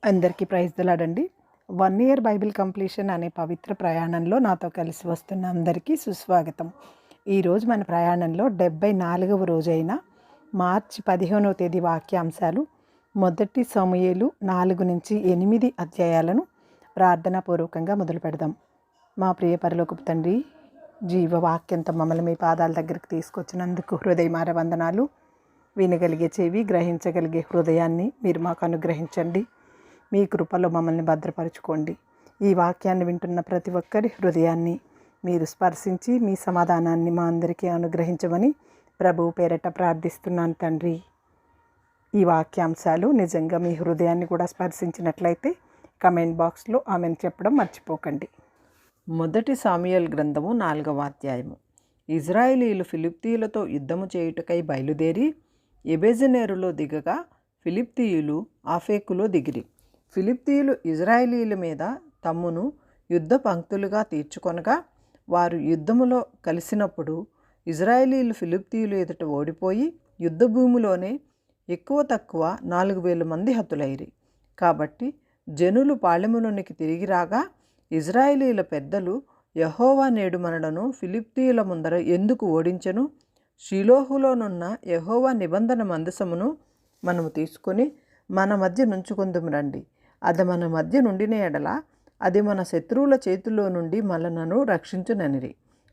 అందరికీ praise దిలాడండి. 1 year Bible completion అనే పవిత్ర ప్రయాణంలో నాతో కలిసి వస్తున్న అందరికీ సుస్వాగతం. ఈరోజు మన ప్రయాణంలో 74వ రోజైన మార్చి 15వ తేదీ వాక్యాంశాలు మొదటి సమూయేలు 4-8 అధ్యాయాలను ప్రార్థనాపూర్వకంగా మొదలు పెడదాం. మా ప్రియ పరలోకపు తండ్రి, జీవవాక్యంతో మమ్మల్ని మీ పాదాల దగ్గరికి తీసుకొచ్చినందుకు హృదయమార వందనాలు. వినగలిగే చెవి, గ్రహించగలిగే హృదయాన్ని మీరు మాకు అనుగ్రహించండి. మీ కృపలో మమ్మల్ని భద్రపరచుకోండి. ఈ వాక్యాన్ని వింటున్న ప్రతి ఒక్కరి హృదయాన్ని మీరు స్పర్శించి మీ సమాధానాన్ని మా అందరికీ అనుగ్రహించమని ప్రభువు పేరట ప్రార్థిస్తున్నాను తండ్రి. ఈ వాక్యాంశాలు నిజంగా మీ హృదయాన్ని కూడా స్పర్శించినట్లయితే కమెంట్ బాక్స్లో ఆమెను చెప్పడం మర్చిపోకండి. మొదటి సమూయేలు గ్రంథము 4వ అధ్యాయము. ఇజ్రాయేలీలు ఫిలిష్తీయులతో యుద్ధము చేయుటకై బయలుదేరి ఎబెజనేరులో దిగగా ఫిలిష్తీయులు ఆఫెకులో దిగిరి. ఫిలిష్తీయులు ఇజ్రాయేలీల మీద తమ్మును యుద్ధ పంక్తులుగా తీర్చుకొనగా వారు యుద్ధములో కలిసినప్పుడు ఇజ్రాయేలీలు ఫిలిష్తీయులు ఎదుట ఓడిపోయి యుద్ధ భూమిలోనే ఎక్కువ తక్కువ 4,000 మంది హతులైరి. కాబట్టి జనులు పాళెములోనికి తిరిగి రాగా ఇజ్రాయేలీల పెద్దలు, యెహోవా నేడు మనలను ఫిలిష్తీయుల ముందర ఎందుకు ఓడించెను? షిలోహులోనున్న యెహోవా నిబంధన మందసమును మనము తీసుకొని మన మధ్య నుంచుకొందుము రండి. అది మన మధ్య నుండిన ఎడల అది మన శత్రువుల చేతుల్లో నుండి మనలను రక్షించుననిరి.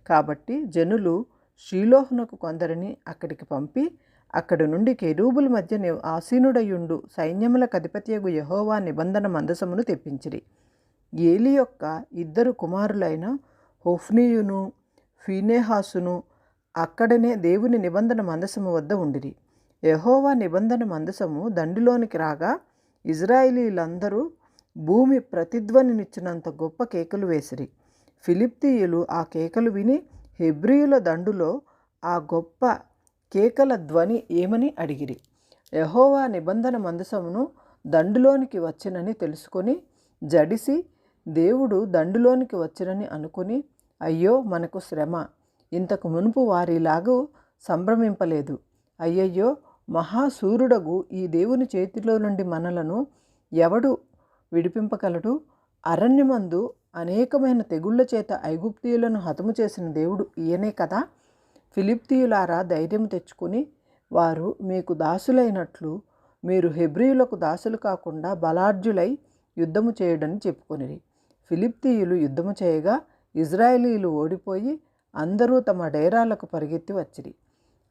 కాబట్టి జనులు షిలోహునకు కొందరిని అక్కడికి పంపి అక్కడి నుండి కెరూబుల మధ్య ఆసీనుడయుండు సైన్యములకు అధిపతియగు యెహోవా నిబంధన మందసమును తెప్పించిరి. ఏలి యొక్క 2 కుమారులైన హొఫ్నీయును ఫీనెహాసును అక్కడనే దేవుని నిబంధన మందసము వద్ద ఉండిరి. యెహోవా నిబంధన మందసము దండిలోనికి రాగా ఇజ్రాయేలీలందరూ భూమి ప్రతిధ్వనినిచ్చినంత గొప్ప కేకలు వేసిరి. ఫిలిష్తీయులు ఆ కేకలు విని హెబ్రీయుల దండులో ఆ గొప్ప కేకల ధ్వని ఏమని అడిగిరి. యెహోవా నిబంధన మందసమును దండులోనికి వచ్చినని తెలుసుకొని జడిసి దేవుడు దండులోనికి వచ్చినని అనుకుని, అయ్యో మనకు శ్రమ, ఇంతకు మునుపు వారిలాగూ సంభ్రమింపలేదు. అయ్యయ్యో, మహాసూరుడగు ఈ దేవుని చేతిలో నుండి మనలను ఎవడు విడిపింపగలడు? అరణ్యమందు అనేకమైన తెగుళ్ల చేత ఐగుప్తీయులను హతము చేసిన దేవుడు ఈయనే కదా. ఫిలిష్తీయులారా, ధైర్యం తెచ్చుకుని వారు మీకు దాసులైనట్లు మీరు హెబ్రీయులకు దాసులు కాకుండా బలాఢ్యులై యుద్ధము చేయడని చెప్పుకొనిరి. ఫిలిష్తీయులు యుద్ధము చేయగా ఇజ్రాయేలీలు ఓడిపోయి అందరూ తమ డేరాలకు పరిగెత్తి వచ్చిరి.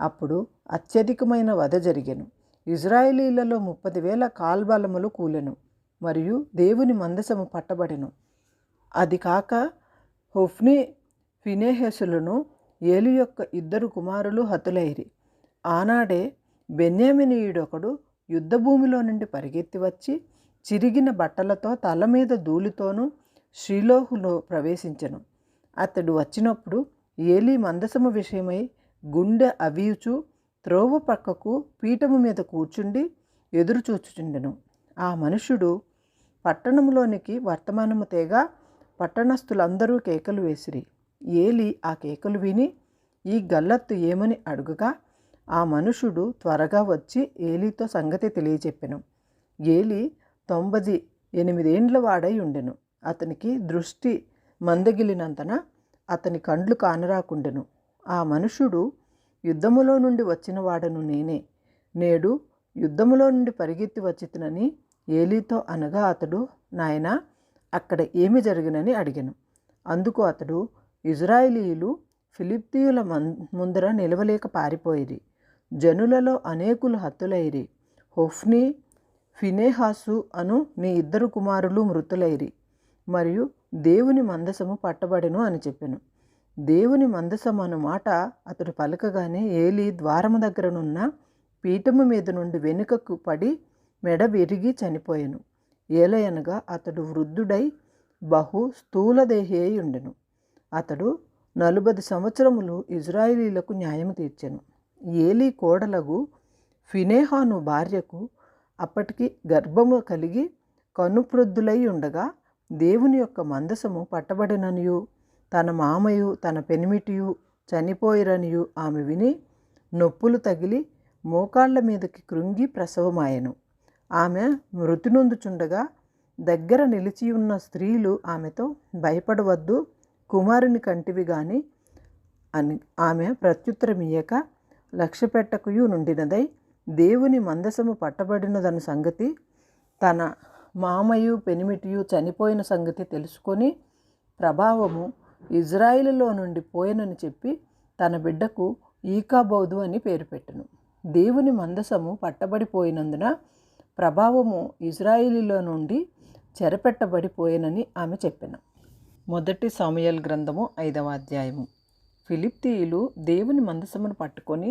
అప్పుడు అత్యధికమైన వధ జరిగెను. ఇజ్రాయేలీలలో 30,000 కాల్బలములు కూలెను మరియు దేవుని మందసము పట్టబడెను. అది కాక హొఫ్నీ ఫీనెహాసులను ఏలి యొక్క 2 కుమారులు హతులైరి. ఆనాడే బెన్యామీనీయుడొకడు యుద్ధభూమిలో నుండి పరిగెత్తి వచ్చి చిరిగిన బట్టలతో తల మీద ధూళితోనూ షిలోహులో ప్రవేశించెను. అతడు వచ్చినప్పుడు ఏలి మందసము విషయమై గుండె అవియుచు త్రోవ పక్కకు పీఠము మీద కూర్చుండి ఎదురుచూచుచుండెను. ఆ మనుషుడు పట్టణంలోనికి వర్తమానము తేగా పట్టణస్థులందరూ కేకలు వేసిరి. ఏలి ఆ కేకలు విని ఈ గల్లత్తు ఏమని అడుగగా ఆ మనుషుడు త్వరగా వచ్చి ఏలీతో సంగతి తెలియచెప్పెను. ఏలి 98 ఏండ్ల వాడై ఉండెను. అతనికి దృష్టి మందగిలినంతన అతని కండ్లు కానరాకుండెను. ఆ మనుషుడు, యుద్ధములో నుండి వచ్చిన వాడను నేనే, నేడు యుద్ధములో నుండి పరిగెత్తి వచ్చితినని ఏలీతో అనగా అతడు, నాయనా, అక్కడ ఏమి జరిగినని అడిగెను. అందుకు అతడు, ఇజ్రాయేలీయులు ఫిలిష్తీయుల ముందర నిలవలేక పారిపోయిరి. జనులలో అనేకులు హతులైరి. హొఫ్నీ ఫీనెహాసు అను నీ 2 కుమారులు మృతులైరి మరియు దేవుని మందసము పట్టబడెను అని చెప్పెను. దేవుని మందసము అను మాట అతడు పలకగానే ఏలి ద్వారము దగ్గరనున్న పీఠము మీద నుండి వెనుకకు పడి మెడ విరిగి చనిపోయెను. ఏలయనగా అతడు వృద్ధుడై బహు స్థూలదేహి అయి ఉండెను. అతడు 40 సంవత్సరములు ఇజ్రాయేలీలకు న్యాయము తీర్చెను. ఏలి కోడలగు ఫీనెహాసు భార్యకు అప్పటికి గర్భము కలిగి కనుప్రొద్దులై ఉండగా దేవుని యొక్క మందసము పట్టబడిననియు తన మామయు తన పెనిమిటియు చనిపోయిరనియు ఆమె విని నొప్పులు తగిలి మోకాళ్ల మీదకి కృంగి ప్రసవమాయెను. ఆమె మృతి నొందుచుండగా దగ్గర నిలిచి ఉన్న స్త్రీలు ఆమెతో, భయపడవద్దు, కుమారుని కంటివి గాని అని ఆమె ప్రత్యుత్తరమియ్యక, లక్ష్యపెట్టకయు నుండినదై దేవుని మందసము పట్టబడినదన్న సంగతి, తన మామయు పెనిమిటియు చనిపోయిన సంగతి తెలుసుకొని ప్రభావము ఇజ్రాయిలులో నుండి పోయెనని చెప్పి తన బిడ్డకు ఈకాబోదు అని పేరు పెట్టెను. దేవుని మందసము పట్టబడిపోయినందున ప్రభావము ఇజ్రాయిలీలో నుండి చెరపెట్టబడిపోయేనని ఆమె చెప్పెను. 1 సమూయేలు గ్రంథము 5వ అధ్యాయము. ఫిలిష్తీయులు దేవుని మందసమును పట్టుకొని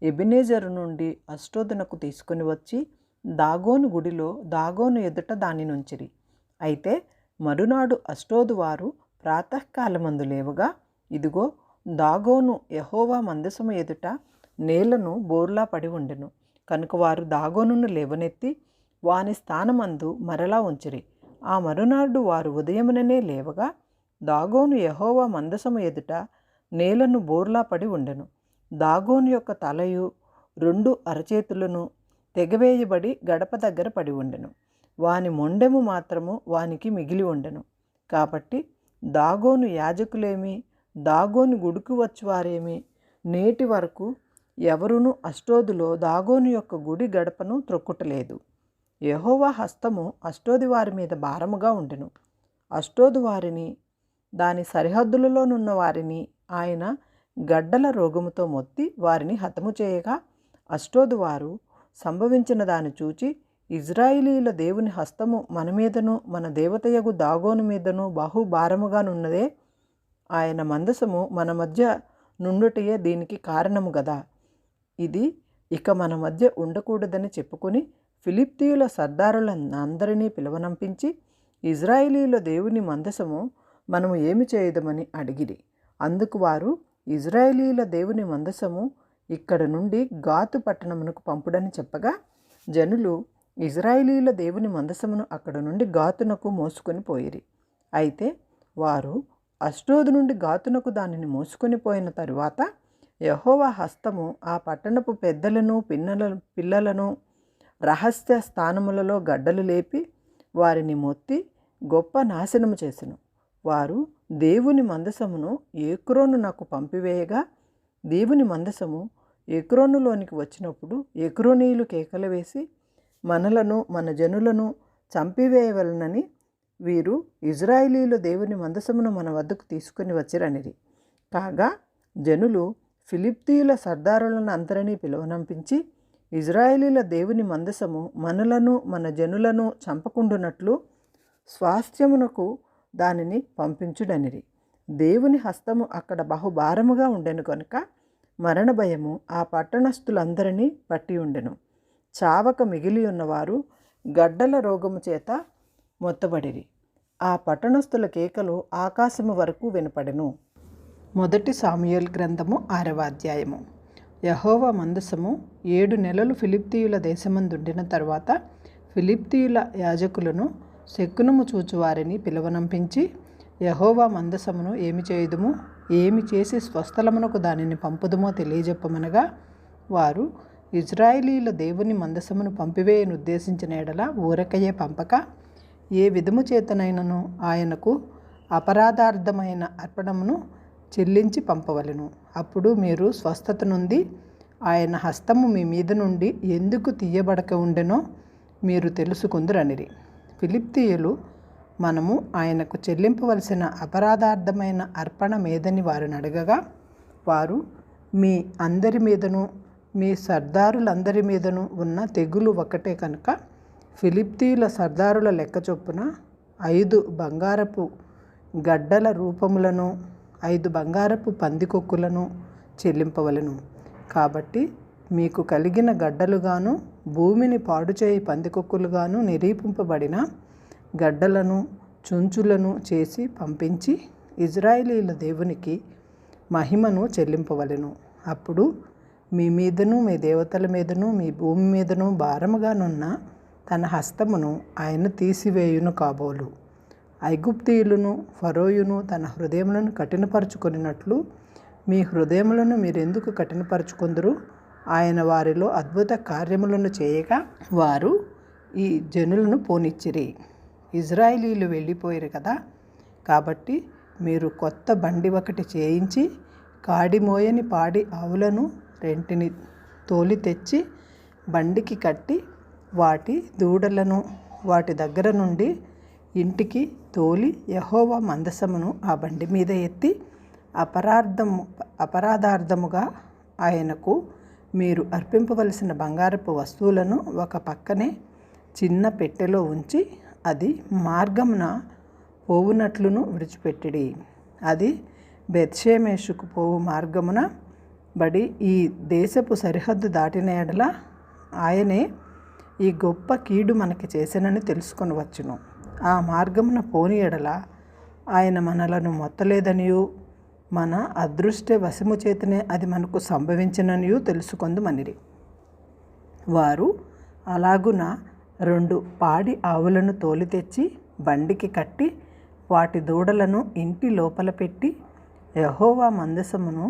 ఎబెనెజరు నుండి అష్డోదునకు తీసుకొని వచ్చి దాగోను గుడిలో దాగోను ఎదుట దాని నుంచిరి. అయితే మరునాడు అష్డోదు వారు ప్రాతకాలమందు లేవగా, ఇదిగో దాగోను యెహోవా మందసము ఎదుట నేలను బోర్లా పడి ఉండెను. కనుక వారు దాగోనును లేవనెత్తి వాని స్థానమందు మరలా ఉంచిరి. ఆ మరునాడు వారు ఉదయముననే లేవగా, దాగోను యెహోవా మందసము ఎదుట నేలను బోర్లా పడి ఉండెను. దాగోను యొక్క తలయు 2 అరచేతులను తెగవేయబడి గడప దగ్గర పడి ఉండెను. వాని మొండెము మాత్రము వానికి మిగిలి ఉండెను. కాబట్టి దాగోను యాజకులేమి, దాగోను గుడికి వచ్చువారేమి నేటి వరకు ఎవరునూ అష్డోదులో దాగోను యొక్క గుడి గడపను త్రొక్కుటలేదు. యెహోవా హస్తము అష్డోదు వారి మీద భారముగా ఉండెను. అష్డోదు వారిని, దాని సరిహద్దులలోనున్న వారిని ఆయన గడ్డల రోగముతో మొత్తి వారిని హతము చేయగా, అష్డోదు వారు సంభవించిన దాన్ని చూచి, ఇజ్రాయిలీల దేవుని హస్తము మన మీదను మన దేవతయగు దాగోను మీదను బహుభారముగానున్నదే. ఆయన మందసము మన మధ్య నుండుటయే దీనికి కారణము గదా. ఇది ఇక మన మధ్య ఉండకూడదని చెప్పుకొని ఫిలిష్తీయుల సర్దారులందరినీ పిలువనంపించి, ఇజ్రాయిలీల దేవుని మందసము మనము ఏమి చేయదమని అడిగిరి. అందుకు వారు, ఇజ్రాయిలీల దేవుని మందసము ఇక్కడ నుండి గాతు పట్టణమునకు పంపుడని చెప్పగా, జనులు ఇజ్రాయిలీల దేవుని మందసమును అక్కడ నుండి గాతునకు మోసుకొని పోయిరి. అయితే వారు అష్డోదు నుండి గాతునకు దానిని మోసుకొని పోయిన తరువాత యెహోవా హస్తము ఆ పట్టణపు పెద్దలను పిల్లలను రహస్య స్థానములలో గడ్డలు లేపి వారిని మొత్తి గొప్ప నాశనము చేసెను. వారు దేవుని మందసమును ఎక్రోనునకు పంపివేయగా, దేవుని మందసము ఎక్రోనులోనికి వచ్చినప్పుడు ఎక్రోనీయులు కేకలు వేసి, మనలను మన జనులను చంపివేయవలనని వీరు ఇజ్రాయిలీల దేవుని మందసమును మన వద్దకు తీసుకొని వచ్చిరనిరి. కాగా జనులు ఫిలిష్తీయుల సర్దారులను అందరినీ పిలువనంపించి, ఇజ్రాయిలీల దేవుని మందసము మనలను మన జనులను చంపకుండునట్లు స్వాస్థ్యమునకు దానిని పంపించుడనిరి. దేవుని హస్తము అక్కడ బహుభారముగా ఉండెను కనుక మరణ భయము ఆ పట్టణస్థులందరినీ పట్టి ఉండెను. చావక మిగిలి ఉన్నవారు గడ్డల రోగము చేత మొత్తబడిరి. ఆ పట్టణస్థుల కేకలు ఆకాశము వరకు వినపడెను. 1 సమూయేలు గ్రంథము 6వ అధ్యాయము. యెహోవా మందసము 7 నెలలు ఫిలిష్తీయుల దేశమందుండిన తరువాత ఫిలిష్తీయుల యాజకులను శకునము చూచువారిని పిలువనంపించి, యెహోవా మందసమును ఏమి చేయుదుము, ఏమి చేసి స్వస్థలమునకు దానిని పంపుదుమో తెలియజెప్పమనగా, వారు ఇజ్రాయిలీల దేవుని మందసమును పంపివేయనుద్దేశించిన ఎడల ఊరకయే పంపక, ఏ విధము చేతనైనను ఆయనకు అపరాధార్థమైన అర్పణమును చెల్లించి పంపవలెను. అప్పుడు మీరు స్వస్థత నొంది ఆయన హస్తము మీ మీద నుండి ఎందుకు తీయబడక ఉండెనో మీరు తెలుసుకుందురనిరి. ఫిలిష్తీయులు, మనము ఆయనకు చెల్లింపవలసిన అపరాధార్థమైన అర్పణమేదని వారిని అడగగా, వారు, మీ అందరి మీదను మీ సర్దారులందరి మీదను ఉన్న తెగులు ఒకటే కనుక ఫిలిష్తీయుల సర్దారుల లెక్క చొప్పున 5 బంగారపు గడ్డల రూపములను 5 బంగారపు పందికొక్కులను చెల్లింపవలెను. కాబట్టి మీకు కలిగిన గడ్డలుగాను భూమిని పాడుచేయి పందికొక్కులుగాను నిరూపింపబడిన గడ్డలను చుంచులను చేసి పంపించి ఇజ్రాయిలీల దేవునికి మహిమను చెల్లింపవలెను. అప్పుడు మీ మీదను మీ దేవతల మీదను మీ భూమి మీదను భారముగానున్న తన హస్తమును ఆయన తీసివేయును కాబోలు. ఐగుప్తీయులను ఫరోయును తన హృదయములను కఠినపరుచుకొనినట్లు మీ హృదయములను మీరెందుకు కఠినపరుచుకొందురు? ఆయన వారిలో అద్భుత కార్యములను చేయగా వారు ఈ జనులను పోనిచ్చిరి. ఇజ్రాయేలీలు వెళ్ళిపోయారు కదా, కాబట్టి మీరు కొత్త బండి ఒకటి చేయించి కాడిమోయని పాడి ఆవులను రెంటిని తోలి తెచ్చి బండికి కట్టి వాటి దూడలను వాటి దగ్గర నుండి ఇంటికి తోలి యెహోవా మందసమును ఆ బండి మీద ఎత్తి అపరాధార్థముగా ఆయనకు మీరు అర్పింపవలసిన బంగారపు వస్తువులను ఒక పక్కనే చిన్న పెట్టెలో ఉంచి అది మార్గమున పోవునట్లును విడిచిపెట్టిడి. అది బెత్షెమెషుకు పోవు మార్గమున బడి ఈ దేశపు సరిహద్దు దాటిన ఎడల ఆయనే ఈ గొప్ప కీడు మనకి చేసెనని తెలుసుకొనవచ్చును. ఆ మార్గమున పోని ఎడల ఆయన మనలను మొత్తలేదనియు మన అదృష్ట వశము చేతనే అది మనకు సంభవించిననియు తెలుసుకొందుమనిరి. వారు అలాగున 2 పాడి ఆవులను తోలి తెచ్చి బండికి కట్టి వాటి దూడలను ఇంటి లోపల పెట్టి యెహోవా మందసమును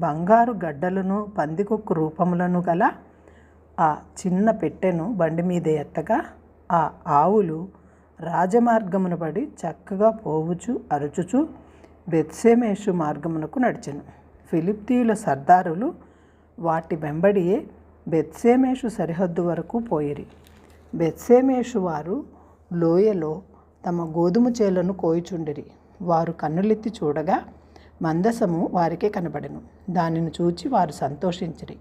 బంగారు గడ్డలను పందికొక్కు రూపములను గల ఆ చిన్న పెట్టెను బండి మీద ఎత్తగా ఆ ఆవులు రాజమార్గమును పడి చక్కగా పోవుచు అరుచుచు బెత్షెమెషు మార్గమునకు నడిచెను. ఫిలిష్తీయుల సర్దారులు వాటి వెంబడియే బెత్షెమెషు సరిహద్దు వరకు పోయిరి. బెత్షెమెషు వారు లోయలో తమ గోధుమ చేలను కోయుచుండిరి. వారు కన్నులెత్తి చూడగా మందసము వారికే కనబడెను. దానిని చూచి వారు సంతోషించిరి.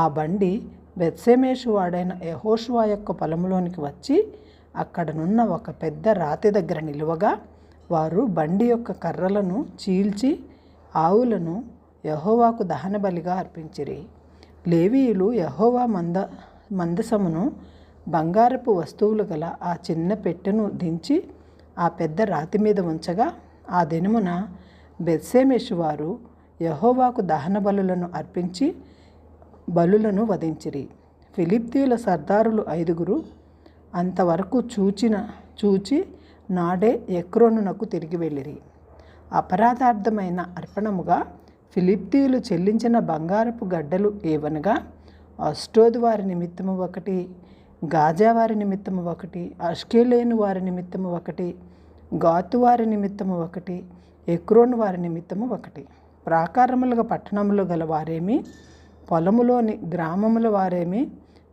ఆ బండి బెత్షెమెషు వాడైన యెహోషువ యొక్క పొలంలోనికి వచ్చి అక్కడనున్న ఒక పెద్ద రాతి దగ్గర నిలువగా వారు బండి యొక్క కర్రలను చీల్చి ఆవులను యెహోవాకు దహన బలిగా అర్పించిరి. లేవీయులు యెహోవా మందసమును బంగారపు వస్తువులు గల ఆ చిన్న పెట్టెను దించి ఆ పెద్ద రాతి మీద ఉంచగా ఆ దినమున బెత్షెమెషు వారు యెహోవాకు దహన బలులను అర్పించి బలులను వధించిరి. ఫిలిష్తీయుల సర్దారులు 5 అంతవరకు చూచి నాడే ఎక్రోనునకు తిరిగి వెళ్ళిరి. అపరాధార్థమైన అర్పణముగా ఫిలిష్తీయులు చెల్లించిన బంగారపు గడ్డలు ఏవనగా అష్డోదు వారి నిమిత్తము 1, గాజా వారి నిమిత్తము 1, అష్కెలోను వారి నిమిత్తము 1, గాతు వారి నిమిత్తము 1, ఎక్రోను వారి నిమిత్తము 1. ప్రాకారములుగా పట్టణములు గల వారేమి పొలములోని గ్రామముల వారేమి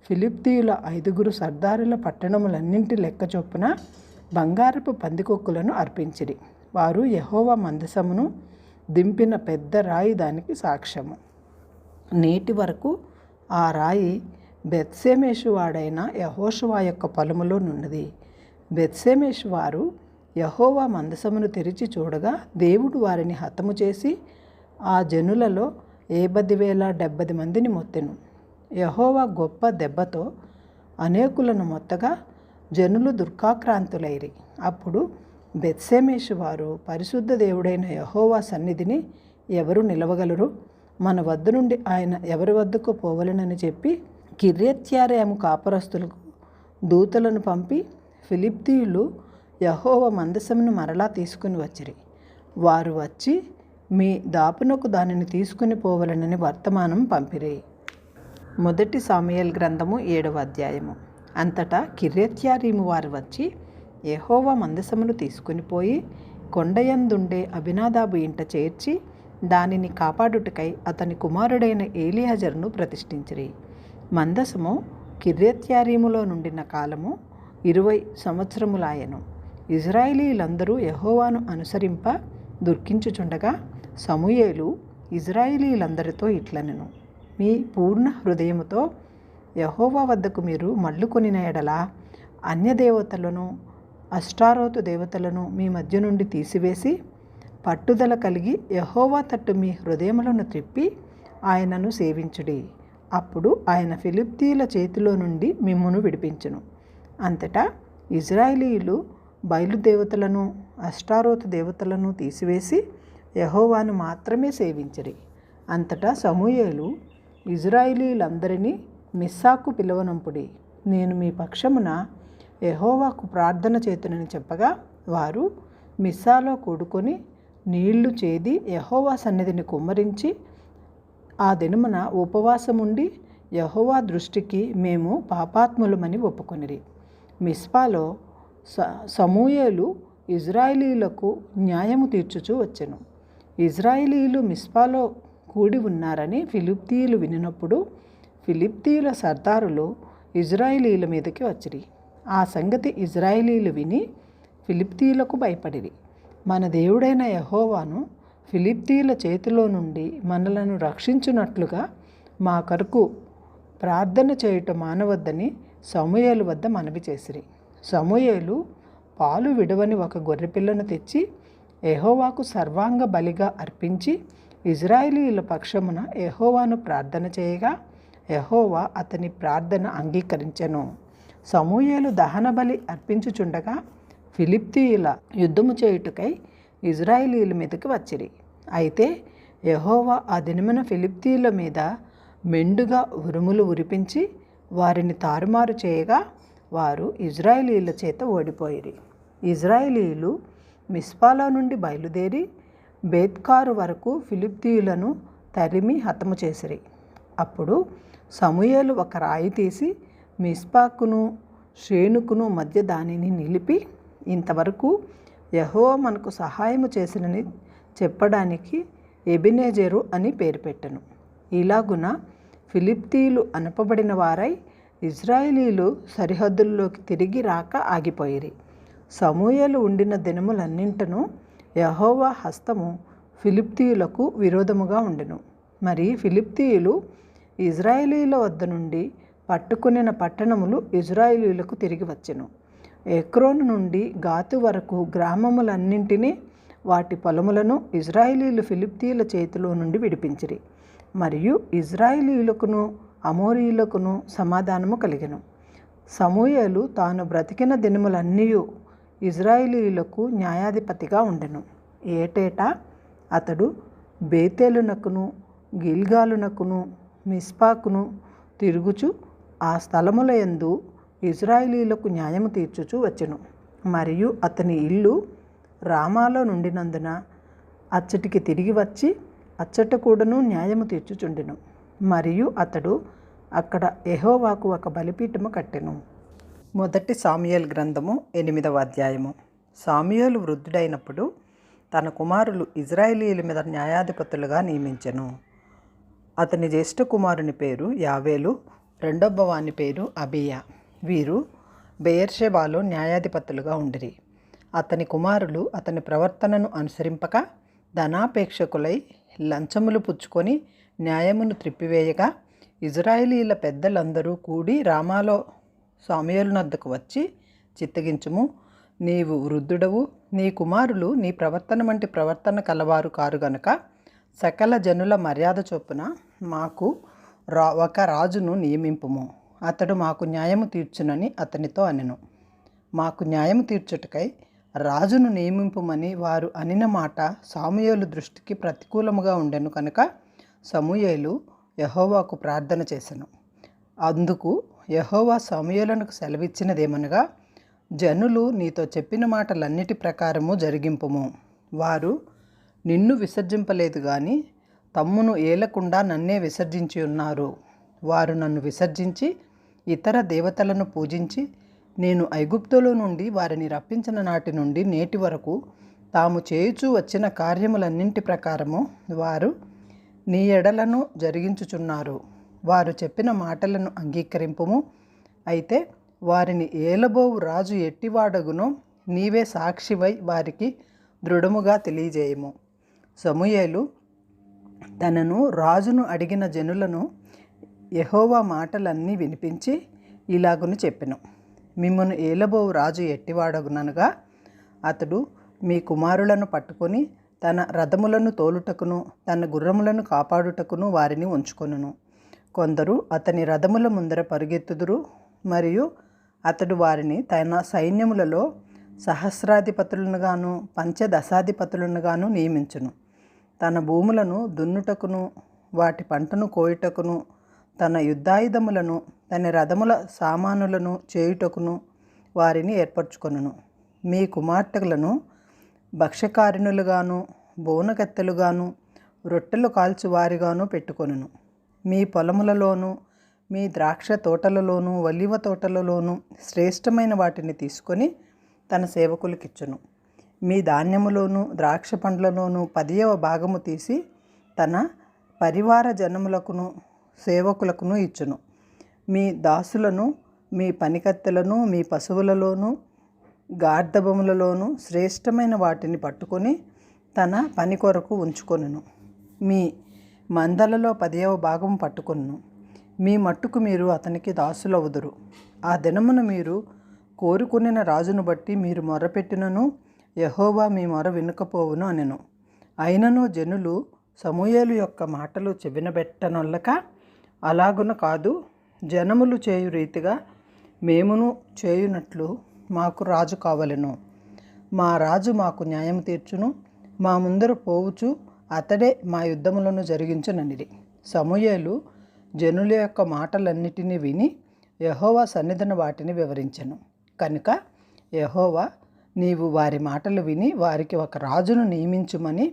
ఫిలిష్తీయుల 5 సర్దారుల పట్టణములన్నింటి లెక్క చొప్పున బంగారపు పందికొక్కులను అర్పించిరి. వారు యెహోవా మందసమును దింపిన పెద్ద రాయి దానికి సాక్ష్యము. నేటి వరకు ఆ రాయి బెత్షెమెషు వాడైన యెహోషువ యొక్క పొలములో నున్నది. బెత్షెమెషు వారు యెహోవా మందసమును తెరిచి చూడగా దేవుడు వారిని హతము చేసి ఆ జనులలో 70,070 మందిని మొత్తెను. యెహోవా గొప్ప దెబ్బతో అనేకులను మొత్తగా జనులు దుఃఖాక్రాంతులైరి. అప్పుడు బెత్షెమెషు వారు పరిశుద్ధ దేవుడైన యెహోవా సన్నిధిని ఎవరు నిలవగలరు? మన వద్ద నుండి ఆయన ఎవరి వద్దకు పోవలెనని చెప్పి కిర్యత్యారీము కాపురస్తులకు దూతలను పంపి ఫిలిష్తీయులు యెహోవా మందసమును మరలా తీసుకుని వచ్చిరి. వారు వచ్చి మీ దాపునకు దానిని తీసుకుని పోవలెనని వర్తమానం పంపిరి. 1 సమూయేలు గ్రంథము 7వ అధ్యాయము. అంతటా కిర్యత్యారీము వారు వచ్చి యెహోవా మందసమును తీసుకుని పోయి కొండయందుండే అబినాదాబు ఇంట చేర్చి దానిని కాపాడుటకై అతని కుమారుడైన ఎలియాజరును ప్రతిష్ఠించిరి. మందసము కిర్యత్యారీములో నుండిన కాలము 20 సంవత్సరములాయెను. ఇజ్రాయేలీలందరూ యెహోవాను అనుసరింప దుఃఖించుచుండగా సమూయేలు ఇజ్రాయేలీలందరితో ఇట్లనెను: మీ పూర్ణ హృదయముతో యెహోవా వద్దకు మీరు మళ్ళుకొనిన ఎడల అన్యదేవతలను అష్టారోతు దేవతలను మీ మధ్య నుండి తీసివేసి పట్టుదల కలిగి యెహోవా తట్టు మీ హృదయములను త్రిప్పి ఆయనను సేవించుడి. అప్పుడు ఆయన ఫిలిష్తీయుల చేతిలో నుండి మిమ్మును విడిపించును. అంతటా ఇజ్రాయేలీయులు బయలుదేవతలను అష్టారోతు దేవతలను తీసివేసి యెహోవాను మాత్రమే సేవించిరి. అంతటా సమూయేలు ఇజ్రాయేలీయులందరినీ మిస్సాకు పిలువనంపుడి, నేను మీ పక్షమున యెహోవాకు ప్రార్థన చేతునని చెప్పగా వారు మిస్సాలో కూడుకొని నీళ్లు చేది యెహోవా సన్నిధిని కుమ్మరించి ఆ దినమున ఉపవాసముండి యెహోవా దృష్టికి మేము పాపాత్ములమని ఒప్పుకొనిరి. మిస్పాలో సమూయేలు ఇజ్రాయేలీలకు న్యాయము తీర్చుచూ వచ్చెను. ఇజ్రాయేలీలు మిస్పాలో కూడి ఉన్నారని ఫిలిష్తీయులు వినినప్పుడు ఫిలిష్తీయుల సర్దారులు ఇజ్రాయేలీల మీదకి వచ్చిరి. ఆ సంగతి ఇజ్రాయేలీలు విని ఫిలిష్తీయులకు భయపడిరి. మన దేవుడైన యెహోవాను ఫిలిష్తీయుల చేతిలో నుండి మనలను రక్షించున్నట్లుగా మా కొరకు ప్రార్థన చేయుట మానవద్దని సమూయేలు వద్ద మనవి చేసిరి. సమూయేలు పాలు విడవని ఒక గొర్రెపిల్లను తెచ్చి యెహోవాకు సర్వాంగ బలిగా అర్పించి ఇజ్రాయేలీయుల పక్షమున యెహోవాను ప్రార్థన చేయగా యెహోవా అతని ప్రార్థన అంగీకరించెను. సమూయేలు దహన బలి అర్పించుచుండగా ఫిలిష్తీయుల యుద్ధము చేయుటకై ఇజ్రాయేలీయుల మీదకి వచ్చిరి. అయితే యెహోవా ఆ దినమున ఫిలిష్తీయుల మీద మెండుగా ఉరుములు ఉరిపించి వారిని తారుమారు చేయగా వారు ఇజ్రాయేలీయుల చేత ఓడిపోయిరి. ఇజ్రాయేలీయులు మిస్పాలో నుండి బయలుదేరి బేత్కారు వరకు ఫిలిష్తీయులను తరిమి హతము చేసిరి. అప్పుడు సమూయేలు ఒక రాయి తీసి మిస్పాకును షేనుకును మధ్య దానిని నిలిపి ఇంతవరకు యెహోవా మనకు సహాయము చేసినని చెప్పడానికి ఎబెనెజరు అని పేరు పెట్టెను. ఇలాగున ఫిలిష్తీయులు అనపబడిన వారై ఇజ్రాయేలీలు సరిహద్దుల్లోకి తిరిగి రాక ఆగిపోయిరి. సమూయేలు ఉండిన దినములన్నింటను యెహోవా హస్తము ఫిలిష్తీయులకు విరోధముగా ఉండెను. మరి ఫిలిష్తీయులు ఇజ్రాయేలీల వద్ద నుండి పట్టుకొనిన పట్టణములు ఇజ్రాయేలీలకు తిరిగి వచ్చెను. ఎక్రోను నుండి గాతు వరకు గ్రామములన్నింటినీ వాటి పొలములను ఇజ్రాయేలీలు ఫిలిష్తీయుల చేతిలో నుండి విడిపించిరి. మరియు ఇజ్రాయేలీయులకును అమోరీయులకును సమాధానము కలిగెను. సమూయేలు తాను బ్రతికిన దినములన్నీయు ఇజ్రాయేలీయులకు న్యాయాధిపతిగా ఉండెను. ఏటేటా అతడు బేతేలునకును గిల్గాలునకును మిస్పాకును తిరుగుచు ఆ స్థలముల యందు ఇజ్రాయేలీయులకు న్యాయము తీర్చుచూ వచ్చెను. మరియు అతని ఇల్లు రామాలో నుండినందున అచ్చటికి తిరిగి వచ్చి అచ్చట కూడాను న్యాయము తీర్చుచుండెను. మరియు అతడు అక్కడ యెహోవాకు ఒక బలిపీఠము కట్టెను. మొదటి సాముయేలు గ్రంథము 8వ అధ్యాయము. సాముయేలు వృద్ధుడైనప్పుడు తన కుమారులు ఇజ్రాయేలీయుల మీద న్యాయాధిపతులుగా నియమించెను. అతని జ్యేష్ఠ కుమారుని పేరు యావేలు, రెండవ వాని పేరు అబియా. వీరు బెయేర్షెబాలో న్యాయాధిపతులుగా ఉండిరి. అతని కుమారులు అతని ప్రవర్తనను అనుసరింపక ధనాపేక్షకులై లంచములు పుచ్చుకొని న్యాయమును త్రిప్పివేయగా ఇజ్రాయేలీల పెద్దలందరూ కూడి రామాలో సమూయేలునొద్దకు వచ్చి చిత్తగించుము, నీవు వృద్ధుడవు, నీ కుమారులు నీ ప్రవర్తన వంటి ప్రవర్తన కలవారు కారు గనుక సకల జనుల మర్యాద చొప్పున మాకు ఒక రాజును నియమింపుము, అతడు మాకు న్యాయము తీర్చునని అతనితో అనెను. మాకు న్యాయము తీర్చుటకై రాజును నియమింపుమని వారు అనిన మాట సమూయేలు దృష్టికి ప్రతికూలముగా ఉండెను కనుక సమూయేలు యెహోవాకు ప్రార్థన చేసెను. అందుకు యెహోవా సమూయేలునకు సెలవిచ్చినదేమనగా, జనులు నీతో చెప్పిన మాటలన్నిటి ప్రకారము జరిగింపుము. వారు నిన్ను విసర్జింపలేదు గాని తమ్మును ఏలకుండా నన్నే విసర్జించి ఉన్నారు. వారు నన్ను విసర్జించి ఇతర దేవతలను పూజించి నేను ఐగుప్తులో నుండి వారిని రప్పించిన నాటి నుండి నేటి వరకు తాము చేయుచూ వచ్చిన కార్యములన్నింటి ప్రకారము వారు నీ ఎడలను జరిగించుచున్నారు. వారు చెప్పిన మాటలను అంగీకరింపుము. అయితే వారిని ఏలబోవు రాజు ఎట్టివాడగునో నీవే సాక్షివై వారికి దృఢముగా తెలియజేయము. సమూయేలు తనను రాజును అడిగిన జనులను యెహోవా మాటలన్నీ వినిపించి ఇలాగును చెప్పెను. మిమ్మును ఏలబోవు రాజు ఎట్టివాడగునగా అతడు మీ కుమారులను పట్టుకొని తన రథములను తోలుటకును తన గుర్రములను కాపాడుటకును వారిని ఉంచుకొనును. కొందరు అతని రథముల ముందర పరుగెత్తుదురు, మరియు అతడు వారిని తన సైన్యములలో సహస్రాధిపతులను గాను పంచదశాధిపతులను గాను నియమించును. తన భూములను దున్నుటకును వాటి పంటను కోయుటకును తన యుద్ధాయుధములను తన రథముల సామానులను చేయుటకును వారిని ఏర్పరచుకొనును. మీ కుమార్తెలను భక్ష్యకారిణులుగాను బోనకత్తెలుగాను రొట్టెలు కాల్చువారిగాను పెట్టుకొనును. మీ పొలములలోను మీ ద్రాక్ష తోటలలోను ఒలీవ తోటలలోను శ్రేష్టమైన వాటిని తీసుకొని తన సేవకులకిచ్చును. మీ ధాన్యములోను ద్రాక్ష పండ్లలోను 10వ భాగము తీసి తన పరివార జనములకును సేవకులకును ఇచ్చును. మీ దాసులను, మీ పనికత్తెలను, మీ పశువులలోను గార్ధబములలోను శ్రేష్టమైన వాటిని పట్టుకొని తన పని కొరకు ఉంచుకొనును. మీ మందలలో 10వ భాగం పట్టుకొనును. మీ మట్టుకు మీరు అతనికి దాసులవుదురు. ఆ దినమున మీరు కోరుకొనిన రాజును బట్టి మీరు మొరపెట్టినను యెహోవా మీ మొర వినకపోవును అనెను. అయినను జనులు సమూయేలు యొక్క మాటలు చెవినబెట్టనొల్లక, అలాగున కాదు, జనములు చేయు రీతిగా మేమును చేయునట్లు మాకు రాజు కావలెను. మా రాజు మాకు న్యాయం తీర్చును, మా ముందర పోవుచు అతడే మా యుద్ధములను జరిగించుననిది. సమూయేలు జనుల యొక్క మాటలన్నిటినీ విని యెహోవా సన్నిధిన వాటిని వివరించెను. కనుక యెహోవా, నీవు వారి మాటలు విని వారికి ఒక రాజును నియమించుమని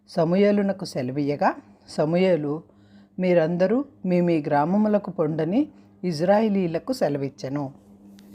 సమూయేలునకు సెలవీయగా, సమూయేలు మీరందరూ మీ మీ గ్రామములకు పొండని ఇజ్రాయేలీలకు సెలవిచ్చెను.